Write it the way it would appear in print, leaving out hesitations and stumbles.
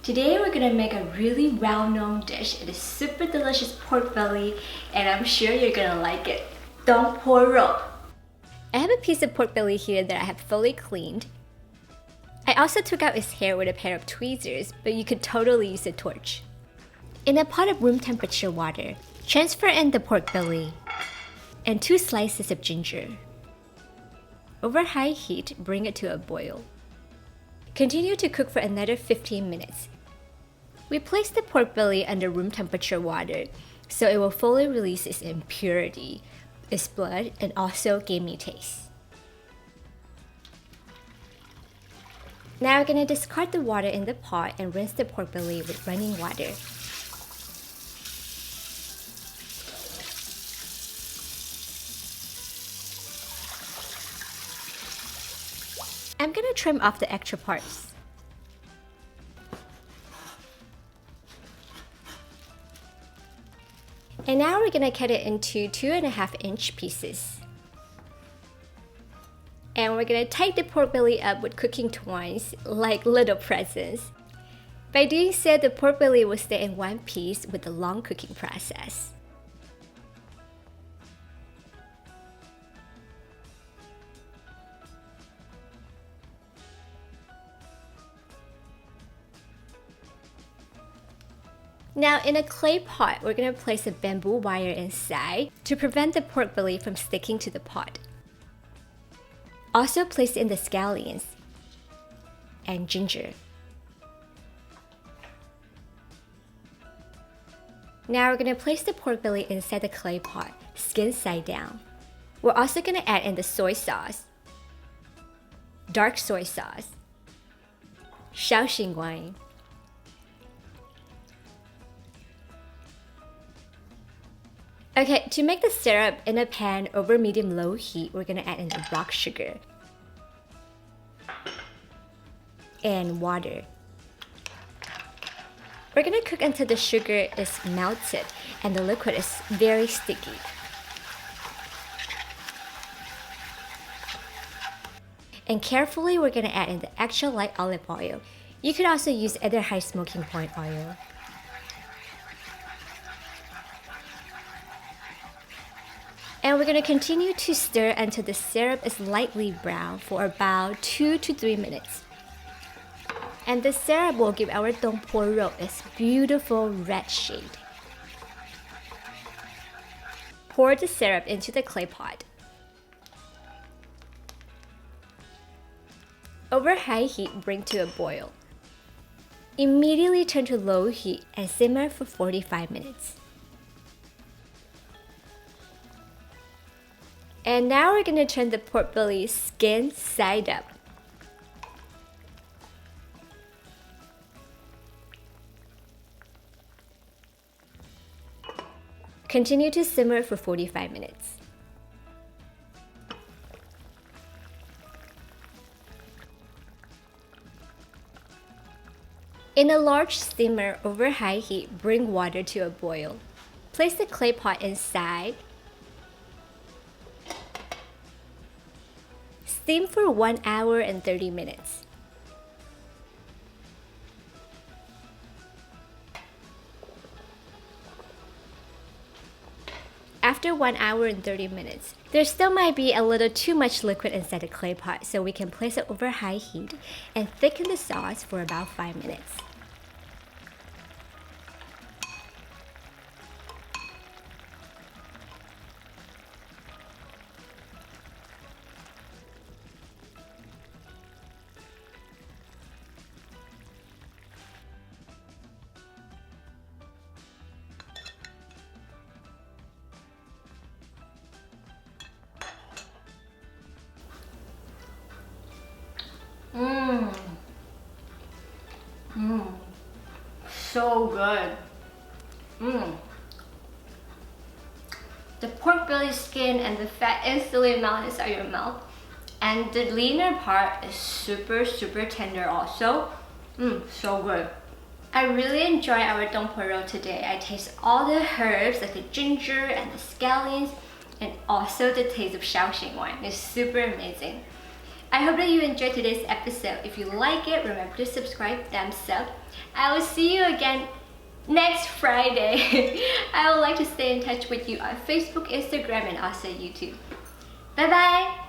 Today we're gonna make a really well-known dish. It is super delicious pork belly and I'm sure you're gonna like it. Dong Po Rou. I have a piece of pork belly here that I have fully cleaned. I also took out its hair with a pair of tweezers, but you could totally use a torch. In a pot of room temperature water, transfer in the pork belly and 2 slices of ginger. Over high heat, bring it to a boil. Continue to cook for another 15 minutes. We place the pork belly under room temperature water so it will fully release its impurity, its blood, and also gamey taste. Now we're gonna discard the water in the pot and rinse the pork belly with running water. I'm gonna trim off the extra parts. And now we're gonna cut it into 2.5-inch pieces. And we're gonna tie the pork belly up with cooking twines like little presents. By doing so, the pork belly will stay in one piece with the long cooking process. Now in a clay pot, we're going to place a bamboo wire inside to prevent the pork belly from sticking to the pot. Also place in the scallions and ginger. Now we're going to place the pork belly inside the clay pot, skin side down. We're also going to add in the soy sauce, dark soy sauce, Shaoxing wine, Okay, to make the syrup in a pan over medium-low heat, we're gonna add in the rock sugar and water. We're gonna cook until the sugar is melted and the liquid is very sticky. And carefully, we're gonna add in the extra light olive oil. You could also use other high smoking point oil. And we're going to continue to stir until the syrup is lightly brown for about 2 to 3 minutes. And the syrup will give our Dong Po Rou its beautiful red shade. Pour the syrup into the clay pot. Over high heat, bring to a boil. Immediately turn to low heat and simmer for 45 minutes. And now we're going to turn the pork belly skin side up. Continue to simmer for 45 minutes. In a large steamer over high heat, bring water to a boil. Place the clay pot inside. Steam for 1 hour and 30 minutes. After 1 hour and 30 minutes, there still might be a little too much liquid inside the clay pot, so we can place it over high heat and thicken the sauce for about 5 minutes. So good. The pork belly skin and the fat instantly melt inside your mouth. And the leaner part is super tender also. So good. I really enjoy our Dong Po Rou today. I taste all the herbs like the ginger and the scallions and also the taste of Shaoxing wine. It's super amazing. I hope that you enjoyed today's episode. If you like it, remember to subscribe, thumbs up. I will see you again next Friday. I would like to stay in touch with you on Facebook, Instagram, and also YouTube. Bye bye!